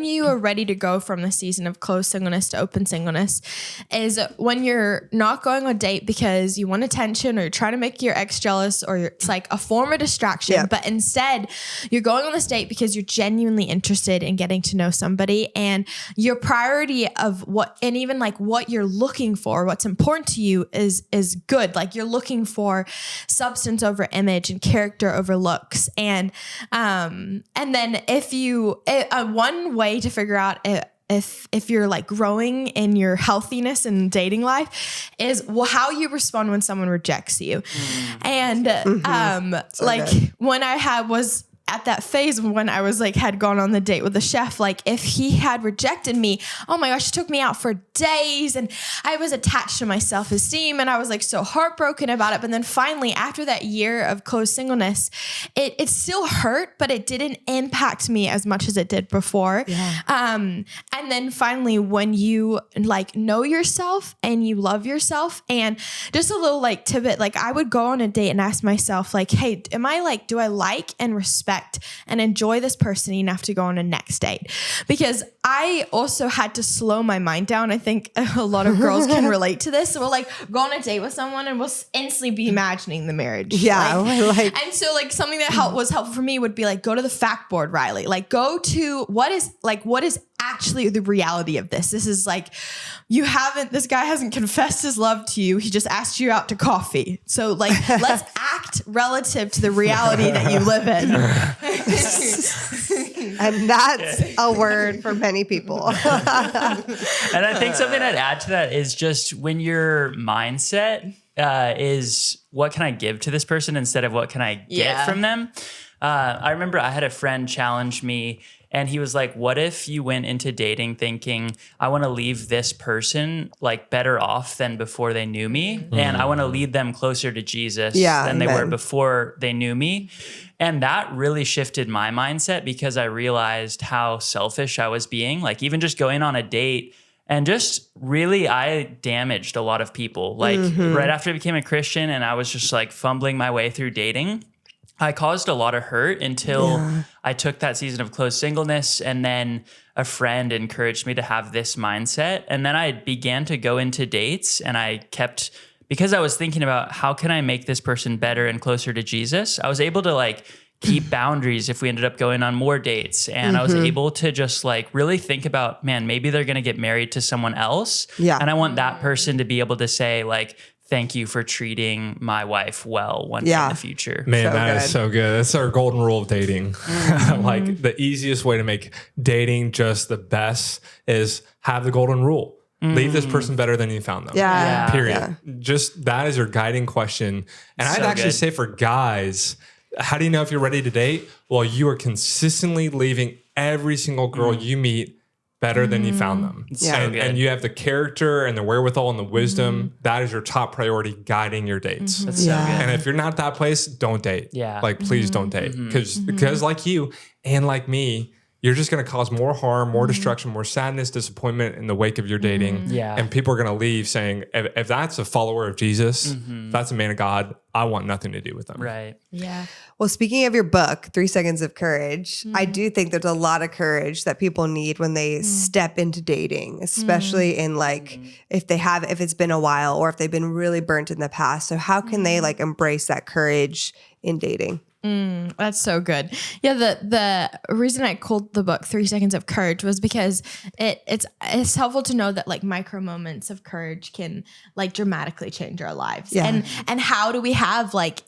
you are ready to go from the season of closed singleness to open singleness is when you're not going on a date because you want attention or you're trying to make your ex jealous, or it's like a form of distraction, but instead you're going on this date because you're genuinely interested in getting to know somebody, and your priority of what, and even like what you're looking for, what's important to you is good. Like you're looking for substance over image and character over looks. And then if you, one way to figure out if you're like growing in your healthiness and dating life is how you respond when someone rejects you. And so like good. When I was at that phase when I was like, had gone on the date with the chef, like if he had rejected me, oh my gosh, it took me out for days and I was attached to my self-esteem and I was like so heartbroken about it. But then finally, after that year of closed singleness, it still hurt, but it didn't impact me as much as it did before. Yeah. And then finally, when you like know yourself and you love yourself, and just a little like tidbit, like I would go on a date and ask myself like, hey, do I like and respect and enjoy this person enough to go on a next date? Because I also had to slow my mind down. I think a lot of girls can relate to this. So we'll like go on a date with someone and we'll instantly be imagining the marriage. Yeah. And so like something that was helpful for me would be like, go to the fact board, Riley. Like go to what is actually the reality of this. This is like, this guy hasn't confessed his love to you. He just asked you out to coffee. So like, let's act relative to the reality that you live in. And that's a word for many people. And I think something I'd add to that is just when your mindset is what can I give to this person instead of what can I get from them. I remember I had a friend challenge me, and he was like, what if you went into dating thinking, I want to leave this person like better off than before they knew me. And I want to lead them closer to Jesus than they were before they knew me. And that really shifted my mindset because I realized how selfish I was being. Like even just going on a date, and just really, I damaged a lot of people. Like right after I became a Christian and I was just like fumbling my way through dating, I caused a lot of hurt until I took that season of closed singleness, and then a friend encouraged me to have this mindset. And then I began to go into dates, and I kept, because I was thinking about how can I make this person better and closer to Jesus, I was able to like keep boundaries if we ended up going on more dates. And I was able to just like really think about, man, maybe they're going to get married to someone else. Yeah. And I want that person to be able to say like, thank you for treating my wife well one day in the future. Man, So that is good. so good. That's our golden rule of dating. Like the easiest way to make dating just the best is have the golden rule. Leave this person better than you found them. Yeah. Period. Just that is your guiding question. And I'd actually say for guys, how do you know if you're ready to date? Well, you are consistently leaving every single girl you meet better than you found them. And you have the character and the wherewithal and the wisdom. That is your top priority guiding your dates. That's so good. And if you're not that place, don't date. Yeah. Like, please don't date. Because like you and like me, you're just going to cause more harm, more destruction, more sadness, disappointment in the wake of your dating. Yeah. And people are going to leave saying, if that's a follower of Jesus, if that's a man of God, I want nothing to do with them. Right. Yeah. Well, speaking of your book, 3 Seconds of Courage, I do think there's a lot of courage that people need when they step into dating, especially in like if it's been a while or if they've been really burnt in the past. So how can they like embrace that courage in dating? That's so good. Yeah, the reason I called the book 3 Seconds of Courage was because it's helpful to know that like micro moments of courage can like dramatically change our lives. Yeah. And how do we have like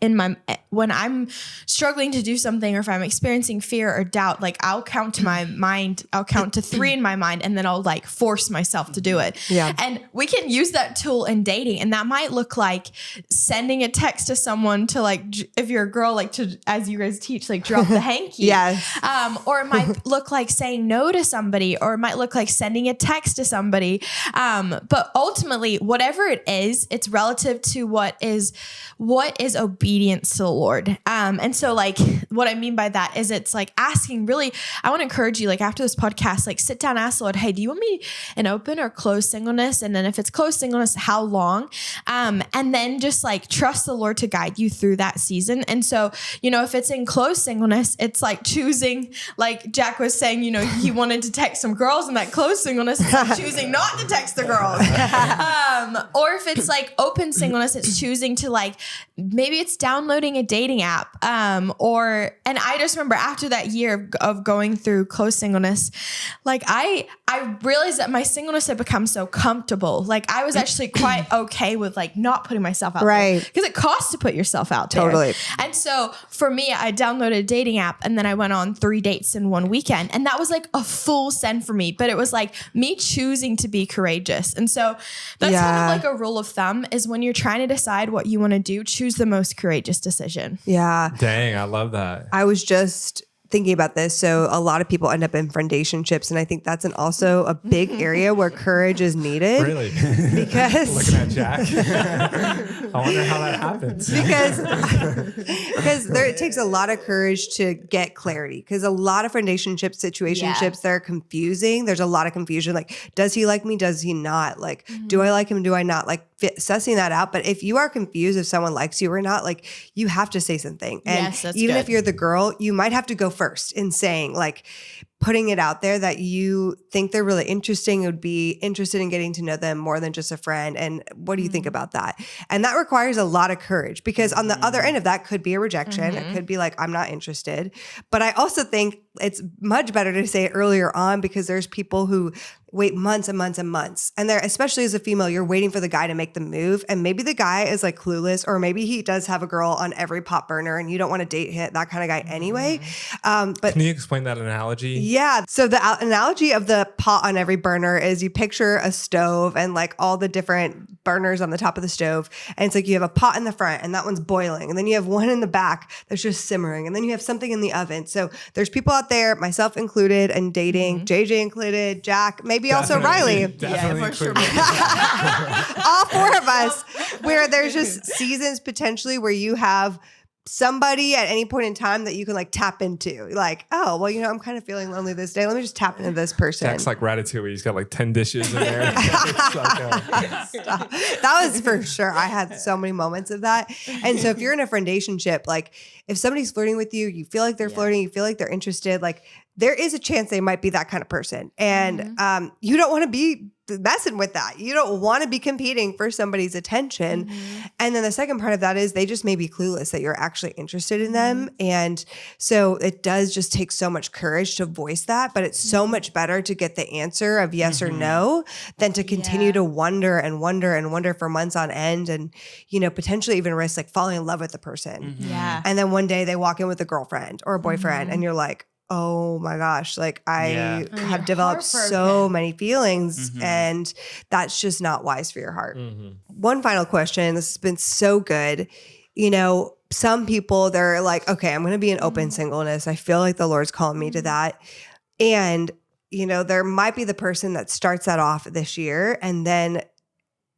when I'm struggling to do something or if I'm experiencing fear or doubt, like I'll count to 3 in my mind and then I'll like force myself to do it. Yeah. And we can use that tool in dating, and that might look like sending a text to someone to like, if you're a girl, like to, as you guys teach, like drop the hanky. Yes. Or it might look like saying no to somebody, or it might look like sending a text to somebody. But ultimately, whatever it is, it's relative to what is obedience to the Lord. And so like what I mean by that is it's like asking really, I want to encourage you, like after this podcast, like sit down and ask the Lord, hey, do you want me an open or closed singleness? And then if it's closed singleness, how long? And then just like trust the Lord to guide you through that season. And so, if it's in closed singleness, it's like choosing, like Jack was saying, he wanted to text some girls, and that closed singleness is like choosing not to text the girls. Or if it's like open singleness, it's choosing to like, maybe it's downloading a dating app. And I just remember after that year of going through closed singleness, like I realized that my singleness had become so comfortable. Like I was actually quite okay with like not putting myself out there. Because it costs to put yourself out there. Totally. And so for me, I downloaded a dating app and then I went on 3 dates in one weekend. And that was like a full send for me. But it was like me choosing to be courageous. And so that's kind of like a rule of thumb is when you're trying to decide what you want to do, choose the most courageous decision. Yeah. Dang, I love that. I was just thinking about this. So a lot of people end up in friendationships, and I think that's also a big area where courage is needed. Really? Because looking at Jack. I wonder how that happens. because it takes a lot of courage to get clarity. Because a lot of friendationships, situationships, they're confusing. There's a lot of confusion. Like, does he like me? Does he not? Like, do I like him? Do I not? Like, sussing that out. But if you are confused if someone likes you or not, like you have to say something. And even if you're the girl, you might have to go first in saying, like, putting it out there that you think they're really interesting, would be interested in getting to know them more than just a friend. And what do you think about that? And that requires a lot of courage, because on the other end of that could be a rejection. It could be like, I'm not interested. But I also think it's much better to say it earlier on, because there's people who wait months and months and months. And they're, especially as a female, you're waiting for the guy to make the move. And maybe the guy is like clueless, or maybe he does have a girl on every pop burner and you don't want to date that kind of guy anyway. But can you explain that analogy? Yeah. So the analogy of the pot on every burner is you picture a stove and like all the different burners on the top of the stove. And it's like you have a pot in the front and that one's boiling. And then you have one in the back that's just simmering. And then you have something in the oven. So there's people out there, myself included, and dating, JJ included, Jack, maybe also Riley. Definitely for sure. All 4 of us, where there's just seasons potentially where you have somebody at any point in time that you can like tap into, like, oh, well, I'm kind of feeling lonely this day. Let me just tap into this person. Jack's like Ratatouille. He's got like 10 dishes in there. That was for sure. I had so many moments of that. And so if you're in a friendationship, like if somebody's flirting with you, you feel like they're flirting, you feel like they're interested, like there is a chance they might be that kind of person. And you don't want to be messing with that. You don't want to be competing for somebody's attention. And then the second part of that is they just may be clueless that you're actually interested in them. And so it does just take so much courage to voice that, but it's so much better to get the answer of yes or no than to continue to wonder and wonder and wonder for months on end and, potentially even risk like falling in love with the person. Yeah. And then one day they walk in with a girlfriend or a boyfriend and you're like, oh my gosh, like I have developed so many feelings and that's just not wise for your heart. One final question. This has been so good. Some people, they're like, okay, I'm going to be in open singleness. I feel like the Lord's calling me to that. And, there might be the person that starts that off this year and then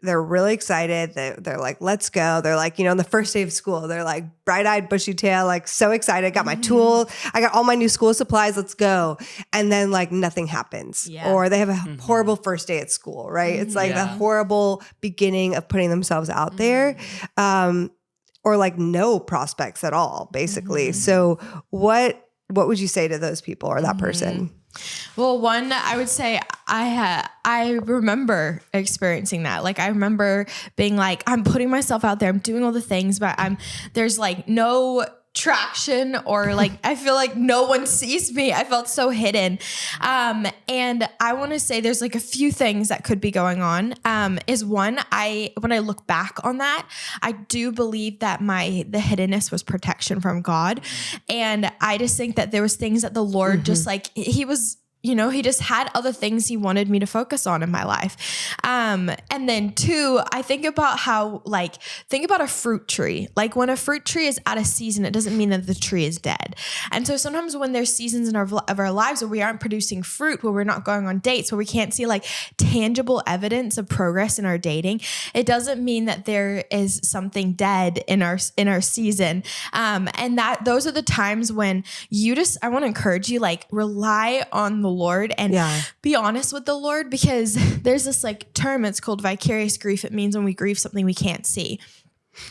they're really excited. They're like, let's go. They're like, on the first day of school, they're like bright-eyed, bushy tail, like so excited. I got my tool. I got all my new school supplies. Let's go. And then like nothing happens. Or they have a horrible first day at school, right? It's like the horrible beginning of putting themselves out there. Or like no prospects at all, basically. So what would you say to those people or that person? Well, one, I would say I remember experiencing that. Like I remember being like, I'm putting myself out there, I'm doing all the things, but there's like no traction or like, I feel like no one sees me. I felt so hidden. And I want to say there's like a few things that could be going on. Is one, when I look back on that, I do believe that the hiddenness was protection from God. And I just think that there was things that the Lord just like, he was, he just had other things he wanted me to focus on in my life. And then two, I think about think about a fruit tree. Like when a fruit tree is out of season, it doesn't mean that the tree is dead. And so sometimes when there's seasons of our lives where we aren't producing fruit, where we're not going on dates, where we can't see like tangible evidence of progress in our dating, it doesn't mean that there is something dead in our season. And those are the times when I want to encourage you, like rely on the Lord and be honest with the Lord, because there's this like term, it's called vicarious grief. It means when we grieve something we can't see.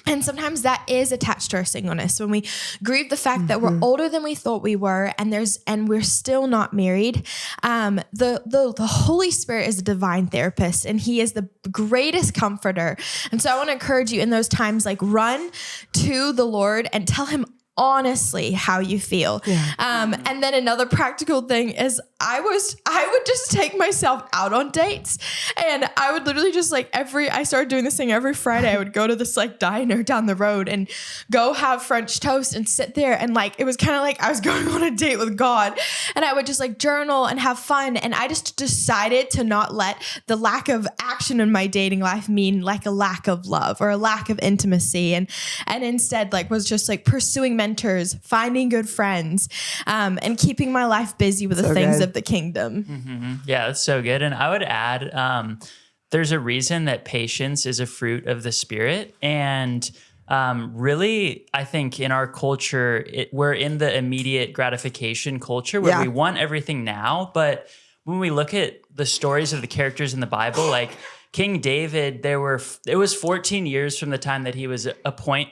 And sometimes that is attached to our singleness. When we grieve the fact that we're older than we thought we were, and we're still not married, the Holy Spirit is a divine therapist, and He is the greatest comforter. And so I want to encourage you in those times, like run to the Lord and tell Him honestly how you feel. And then another practical thing is I would just take myself out on dates, and I would literally just like I started doing this thing every Friday. I would go to this like diner down the road and go have French toast and sit there, and like it was kind of like I was going on a date with God, and I would just like journal and have fun. And I just decided to not let the lack of action in my dating life mean like a lack of love or a lack of intimacy, and instead like was just like pursuing mentors, finding good friends, and keeping my life busy with the things of the kingdom. Yeah, that's so good. And I would add, there's a reason that patience is a fruit of the Spirit. And really, I think in our culture, we're in the immediate gratification culture where we want everything now. But when we look at the stories of the characters in the Bible, like King David, it was 14 years from the time that he was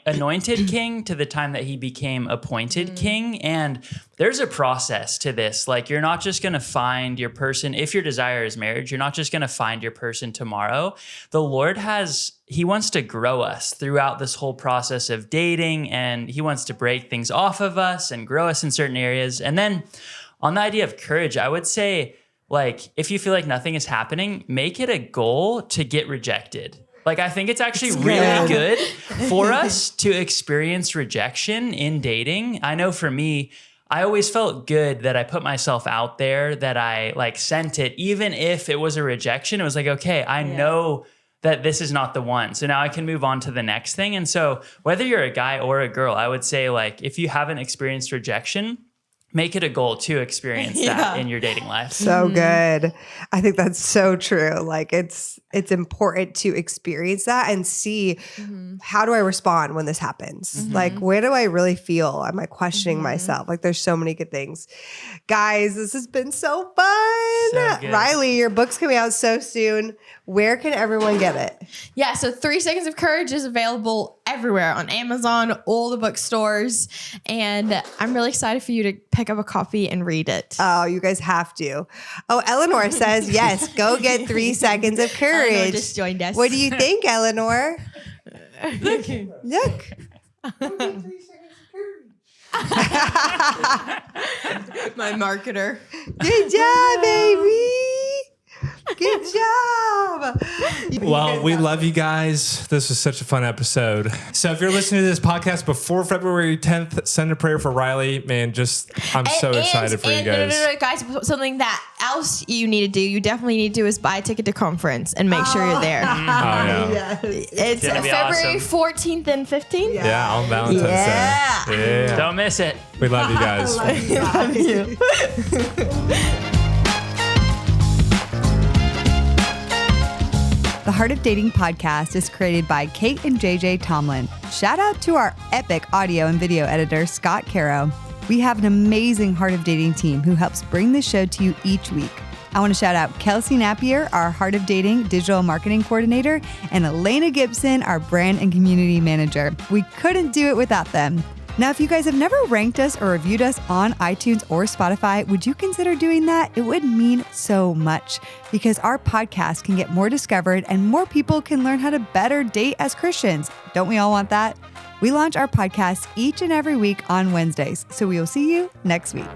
anointed king to the time that he became appointed king. And there's a process to this. Like you're not just going to find your person. If your desire is marriage, you're not just going to find your person tomorrow. The Lord He wants to grow us throughout this whole process of dating, and He wants to break things off of us and grow us in certain areas. And then on the idea of courage, I would say, like, if you feel like nothing is happening, make it a goal to get rejected. Like, I think it's actually really good for us to experience rejection in dating. I know for me, I always felt good that I put myself out there, that I like sent it, even if it was a rejection. It was like, okay, I know that this is not the one. So now I can move on to the next thing. And so whether you're a guy or a girl, I would say, like, if you haven't experienced rejection, make it a goal to experience that in your dating life. So good. I think that's so true. Like it's important to experience that and see how do I respond when this happens? Like, where do I really feel? Am I questioning myself? Like there's so many good things. Guys, this has been so fun. So Riley, your book's coming out so soon. Where can everyone get it? Yeah, so 3 Seconds of Courage is available everywhere on Amazon, all the bookstores. And I'm really excited for you to pick up a copy and read it. Oh, you guys have to. Oh, Eleanor says, yes, go get 3 seconds of courage. Eleanor just joined us. What do you think, Eleanor? Look. My marketer. Good job, baby. Good job. Well, we love you guys. This was such a fun episode. So if you're listening to this podcast before February 10th, send a prayer for Riley. Man, I'm so excited for you guys. No, guys, something that else you need to do, you definitely need to do is buy a ticket to conference and make sure you're there. Oh, yeah. Yes. It's gonna be February awesome. 14th and 15th. Yeah, on Valentine's Day. Yeah. Don't miss it. We love you guys. Love you. The Heart of Dating podcast is created by Kate and JJ Tomlin. Shout out to our epic audio and video editor, Scott Caro. We have an amazing Heart of Dating team who helps bring the show to you each week. I want to shout out Kelsey Napier, our Heart of Dating digital marketing coordinator, and Elena Gibson, our brand and community manager. We couldn't do it without them. Now, if you guys have never ranked us or reviewed us on iTunes or Spotify, would you consider doing that? It would mean so much because our podcast can get more discovered and more people can learn how to better date as Christians. Don't we all want that? We launch our podcast each and every week on Wednesdays, so we will see you next week.